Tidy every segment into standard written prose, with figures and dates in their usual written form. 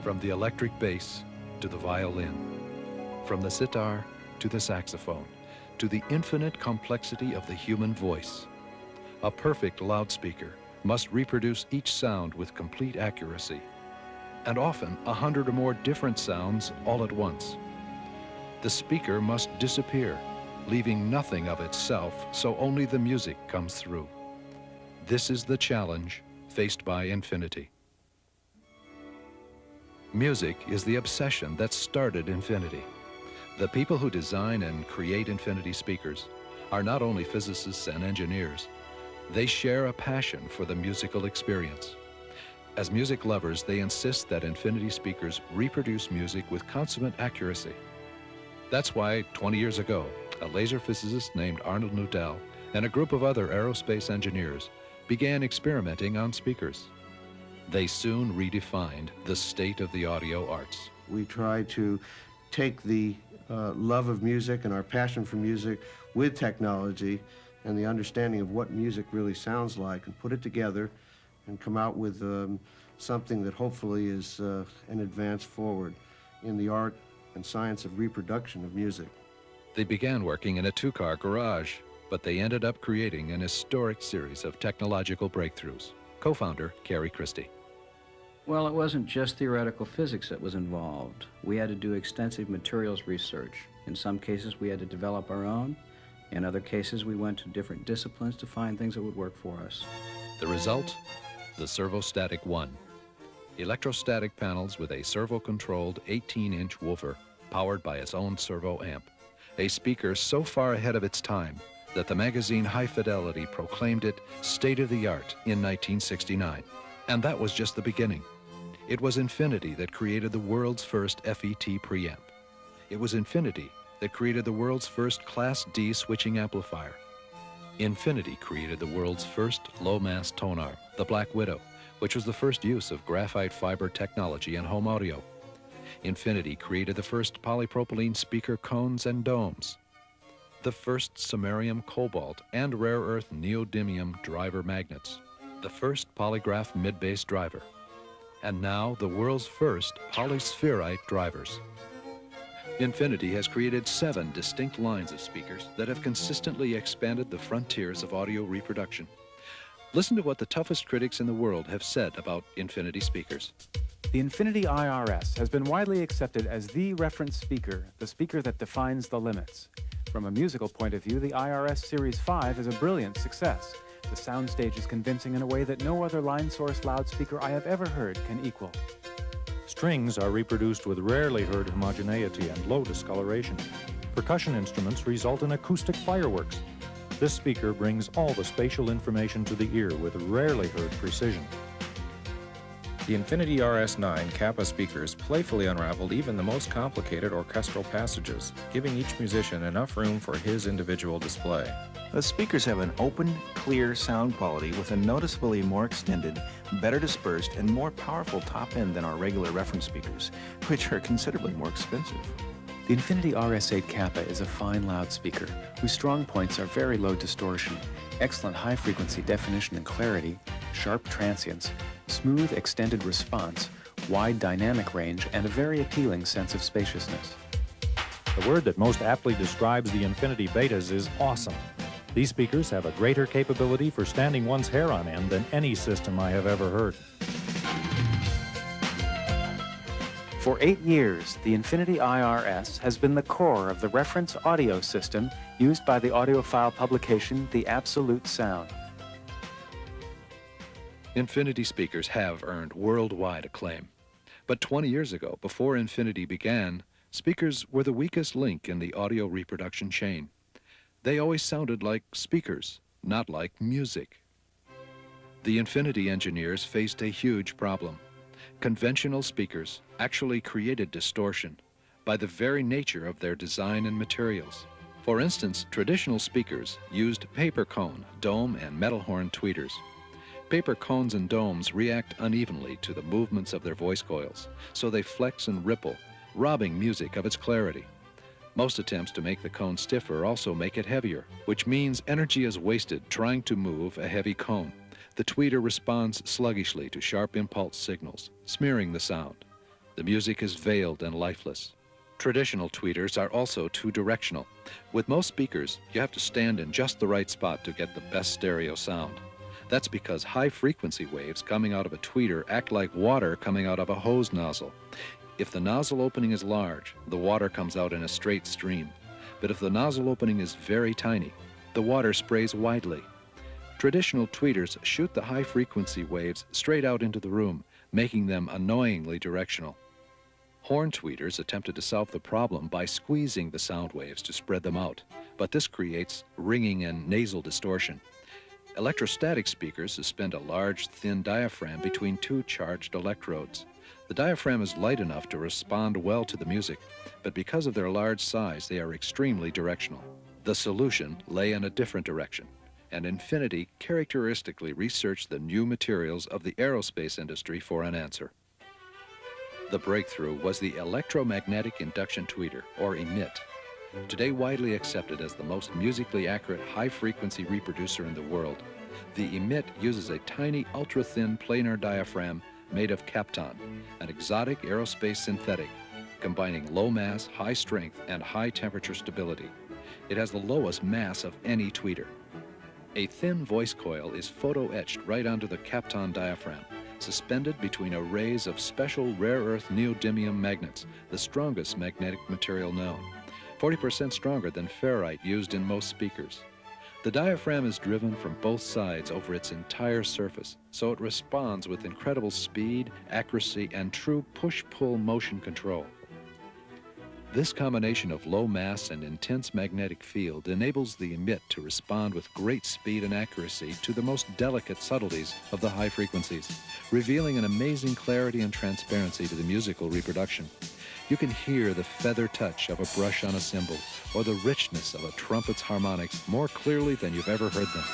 From the electric bass to the violin, from the sitar to the saxophone, to the infinite complexity of the human voice. A perfect loudspeaker must reproduce each sound with complete accuracy, and often 100 or more different sounds all at once. The speaker must disappear, leaving nothing of itself, so only the music comes through. This is the challenge faced by Infinity. Music is the obsession that started Infinity. The people who design and create Infinity speakers are not only physicists and engineers, they share a passion for the musical experience. As music lovers, they insist that Infinity speakers reproduce music with consummate accuracy. That's why 20 years ago, a laser physicist named Arnold Nudell and a group of other aerospace engineers began experimenting on speakers. They soon redefined the state of the audio arts. We try to take the love of music and our passion for music with technology and the understanding of what music really sounds like and put it together and come out with something that hopefully is an advance forward in the art and science of reproduction of music. They began working in a two-car garage, but they ended up creating an historic series of technological breakthroughs. Co-founder Cary Christie. Well, it wasn't just theoretical physics that was involved. We had to do extensive materials research. In some cases, we had to develop our own. In other cases, we went to different disciplines to find things that would work for us. The result? The Servostatic 1. Electrostatic panels with a servo-controlled 18-inch woofer powered by its own servo amp. A speaker so far ahead of its time that the magazine High Fidelity proclaimed it state-of-the-art in 1969. And that was just the beginning. It was Infinity that created the world's first FET preamp. It was Infinity that created the world's first Class D switching amplifier. Infinity created the world's first low-mass tone arm, the Black Widow, which was the first use of graphite fiber technology in home audio. Infinity created the first polypropylene speaker cones and domes, the first samarium cobalt and rare earth neodymium driver magnets, the first polygraph mid-bass driver, and now the world's first polyspherite drivers. Infinity has created 7 distinct lines of speakers that have consistently expanded the frontiers of audio reproduction. Listen to what the toughest critics in the world have said about Infinity speakers. The Infinity IRS has been widely accepted as the reference speaker, the speaker that defines the limits. From a musical point of view, the IRS Series 5 is a brilliant success. The soundstage is convincing in a way that no other line source loudspeaker I have ever heard can equal. Strings are reproduced with rarely heard homogeneity and low discoloration. Percussion instruments result in acoustic fireworks. This speaker brings all the spatial information to the ear with rarely heard precision. The Infinity RS9 Kappa speakers playfully unraveled even the most complicated orchestral passages, giving each musician enough room for his individual display. The speakers have an open, clear sound quality with a noticeably more extended, better dispersed, and more powerful top end than our regular reference speakers, which are considerably more expensive. The Infinity RS8 Kappa is a fine loudspeaker whose strong points are very low distortion, excellent high-frequency definition and clarity, sharp transients, smooth extended response, wide dynamic range, and a very appealing sense of spaciousness. The word that most aptly describes the Infinity Betas is awesome. These speakers have a greater capability for standing one's hair on end than any system I have ever heard. For 8 years, the Infinity IRS has been the core of the reference audio system used by the audiophile publication The Absolute Sound. Infinity speakers have earned worldwide acclaim. But 20 years ago, before Infinity began, speakers were the weakest link in the audio reproduction chain. They always sounded like speakers, not like music. The Infinity engineers faced a huge problem. Conventional speakers actually created distortion by the very nature of their design and materials. For instance, traditional speakers used paper cone, dome, and metal horn tweeters. Paper cones and domes react unevenly to the movements of their voice coils, so they flex and ripple, robbing music of its clarity. Most attempts to make the cone stiffer also make it heavier, which means energy is wasted trying to move a heavy cone. The tweeter responds sluggishly to sharp impulse signals, smearing the sound. The music is veiled and lifeless. Traditional tweeters are also two-directional. With most speakers, you have to stand in just the right spot to get the best stereo sound. That's because high-frequency waves coming out of a tweeter act like water coming out of a hose nozzle. If the nozzle opening is large, the water comes out in a straight stream. But if the nozzle opening is very tiny, the water sprays widely. Traditional tweeters shoot the high-frequency waves straight out into the room, making them annoyingly directional. Horn tweeters attempted to solve the problem by squeezing the sound waves to spread them out, but this creates ringing and nasal distortion. Electrostatic speakers suspend a large, thin diaphragm between two charged electrodes. The diaphragm is light enough to respond well to the music, but because of their large size, they are extremely directional. The solution lay in a different direction, and Infinity characteristically researched the new materials of the aerospace industry for an answer. The breakthrough was the electromagnetic induction tweeter, or EMIT. Today widely accepted as the most musically accurate high-frequency reproducer in the world, the EMIT uses a tiny ultra-thin planar diaphragm made of Kapton, an exotic aerospace synthetic, combining low mass, high strength, and high temperature stability. It has the lowest mass of any tweeter. A thin voice coil is photo-etched right onto the Kapton diaphragm, suspended between arrays of special rare earth neodymium magnets, the strongest magnetic material known, 40% stronger than ferrite used in most speakers. The diaphragm is driven from both sides over its entire surface, so it responds with incredible speed, accuracy, and true push-pull motion control. This combination of low mass and intense magnetic field enables the EMIT to respond with great speed and accuracy to the most delicate subtleties of the high frequencies, revealing an amazing clarity and transparency to the musical reproduction. You can hear the feather touch of a brush on a cymbal or the richness of a trumpet's harmonics more clearly than you've ever heard them.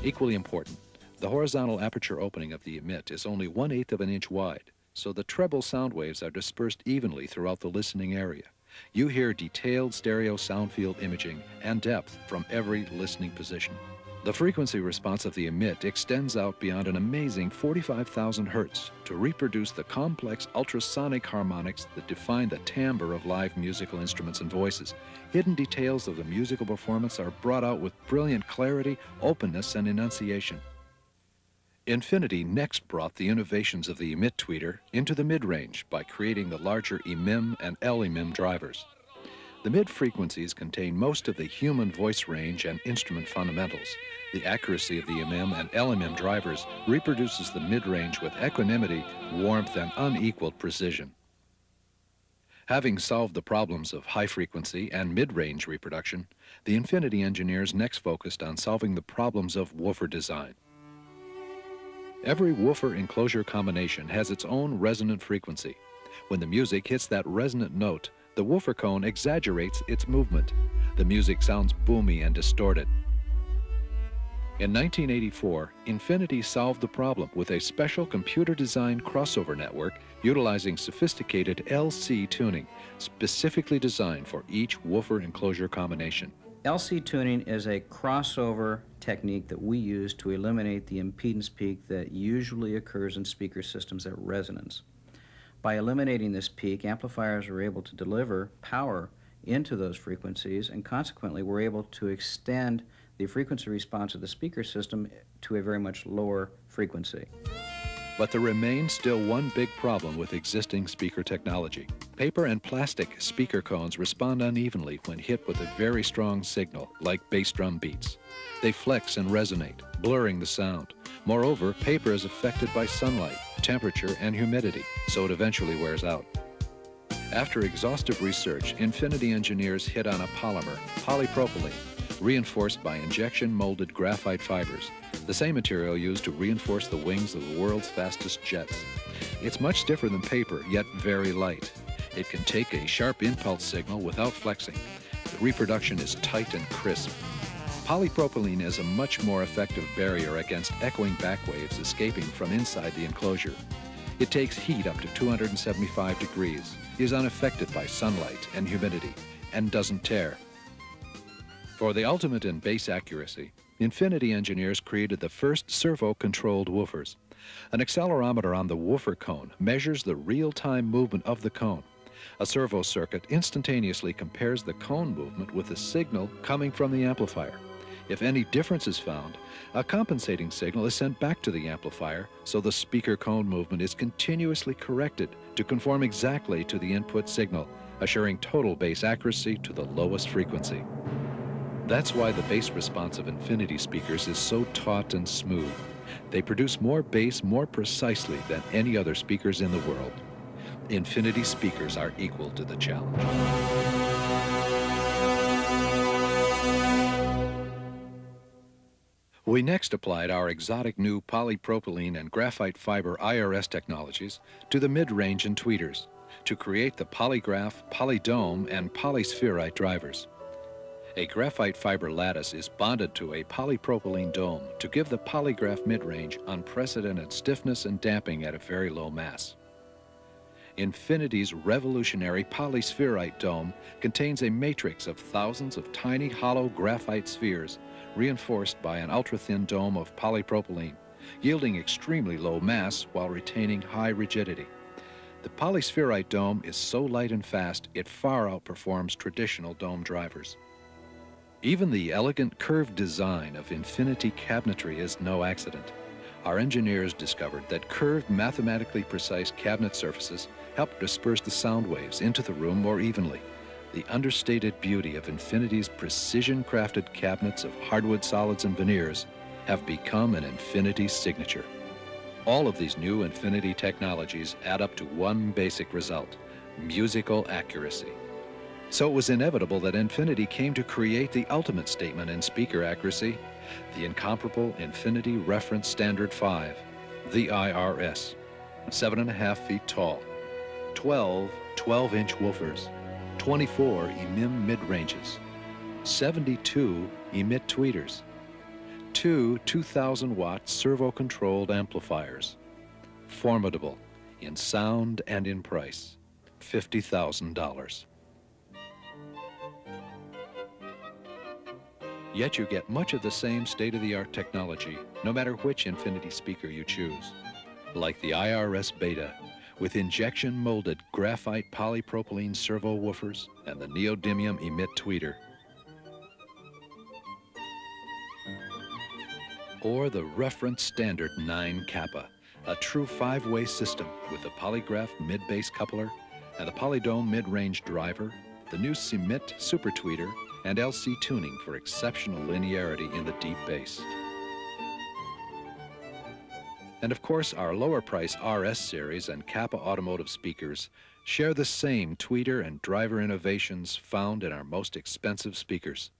Equally important, the horizontal aperture opening of the EMIT is only 1/8 of an inch wide, so the treble sound waves are dispersed evenly throughout the listening area. You hear detailed stereo sound field imaging and depth from every listening position. The frequency response of the EMIT extends out beyond an amazing 45,000 hertz to reproduce the complex ultrasonic harmonics that define the timbre of live musical instruments and voices. Hidden details of the musical performance are brought out with brilliant clarity, openness, and enunciation. Infinity next brought the innovations of the EMIT tweeter into the mid-range by creating the larger EMIM and LEMIM drivers. The mid-frequencies contain most of the human voice range and instrument fundamentals. The accuracy of the EMIM and LEMIM drivers reproduces the mid-range with equanimity, warmth, and unequaled precision. Having solved the problems of high-frequency and mid-range reproduction, the Infinity engineers next focused on solving the problems of woofer design. Every woofer enclosure combination has its own resonant frequency. When the music hits that resonant note, the woofer cone exaggerates its movement. The music sounds boomy and distorted. In 1984, Infinity solved the problem with a special computer-designed crossover network utilizing sophisticated LC tuning, specifically designed for each woofer enclosure combination. LC tuning is a crossover technique that we use to eliminate the impedance peak that usually occurs in speaker systems at resonance. By eliminating this peak, amplifiers are able to deliver power into those frequencies, and consequently we're able to extend the frequency response of the speaker system to a very much lower frequency. But there remains still one big problem with existing speaker technology. Paper and plastic speaker cones respond unevenly when hit with a very strong signal, like bass drum beats. They flex and resonate, blurring the sound. Moreover, paper is affected by sunlight, temperature, and humidity, so it eventually wears out. After exhaustive research, Infinity engineers hit on a polymer, polypropylene, reinforced by injection-molded graphite fibers, the same material used to reinforce the wings of the world's fastest jets. It's much stiffer than paper, yet very light. It can take a sharp impulse signal without flexing. The reproduction is tight and crisp. Polypropylene is a much more effective barrier against echoing back waves escaping from inside the enclosure. It takes heat up to 275 degrees, is unaffected by sunlight and humidity, and doesn't tear. For the ultimate in bass accuracy, Infinity engineers created the first servo-controlled woofers. An accelerometer on the woofer cone measures the real-time movement of the cone. A servo circuit instantaneously compares the cone movement with the signal coming from the amplifier. If any difference is found, a compensating signal is sent back to the amplifier, so the speaker cone movement is continuously corrected to conform exactly to the input signal, assuring total bass accuracy to the lowest frequency. That's why the bass response of Infinity speakers is so taut and smooth. They produce more bass more precisely than any other speakers in the world. Infinity speakers are equal to the challenge. We next applied our exotic new polypropylene and graphite fiber IRS technologies to the mid-range and tweeters to create the Polygraph, Polydome, and Polyspherite drivers. A graphite fiber lattice is bonded to a polypropylene dome to give the Polygraph mid-range unprecedented stiffness and damping at a very low mass. Infinity's revolutionary polyspherite dome contains a matrix of thousands of tiny hollow graphite spheres reinforced by an ultra-thin dome of polypropylene, yielding extremely low mass while retaining high rigidity. The polyspherite dome is so light and fast it far outperforms traditional dome drivers. Even the elegant curved design of Infinity cabinetry is no accident. Our engineers discovered that curved, mathematically precise cabinet surfaces help disperse the sound waves into the room more evenly. The understated beauty of Infinity's precision-crafted cabinets of hardwood solids and veneers have become an Infinity signature. All of these new Infinity technologies add up to one basic result: musical accuracy. So it was inevitable that Infinity came to create the ultimate statement in speaker accuracy, the incomparable Infinity Reference Standard 5, the IRS. 7.5 feet tall, 12 12-inch woofers, 24 EMIM mid-ranges, 72 emit tweeters, 2 2,000-watt servo-controlled amplifiers. Formidable in sound and in price, $50,000. Yet you get much of the same state-of-the-art technology, no matter which Infinity speaker you choose. Like the IRS Beta, with injection-molded graphite polypropylene servo woofers and the neodymium emit tweeter. Or the Reference Standard 9 Kappa, a true 5-way system with the Polygraph mid-bass coupler and the Polydome mid-range driver, the new Cemit super tweeter, and LC tuning for exceptional linearity in the deep bass. And of course, our lower price RS series and Kappa automotive speakers share the same tweeter and driver innovations found in our most expensive speakers.